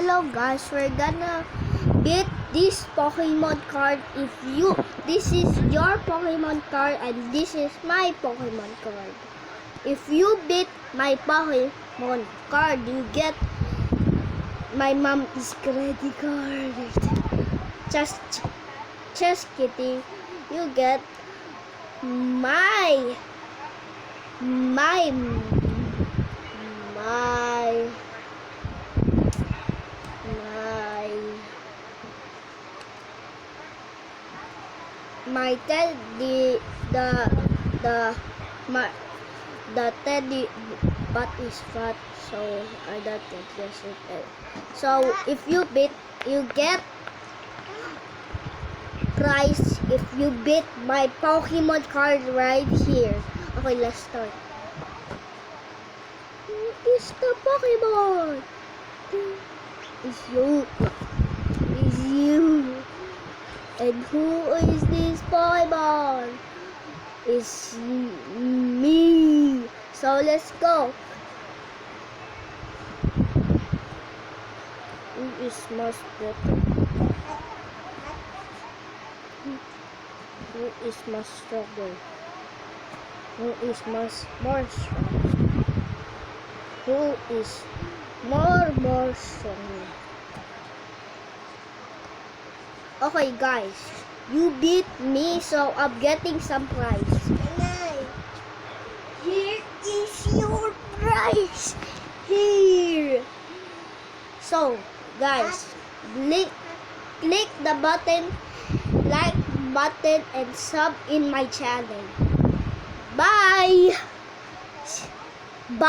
Hello guys, we're gonna beat this Pokemon card. This is your Pokemon card and this is my Pokemon card. If you beat my Pokemon card, you get my mom is credit card. Just kidding. You get my teddy, the teddy butt is fat, so I don't think this is it. So if you beat, you get prize if you beat my Pokemon card right here. Okay, let's start. Who is the Pokemon? It's you. It's you. And who is this Pokemon? It's me. So let's go. Who is much better? Who is much stronger? Who is much more strong? Who is more stronger? Okay guys, you beat me, so I'm getting some prize. Here is your prize. Here. So guys, click the button, like button and sub in my channel. Bye.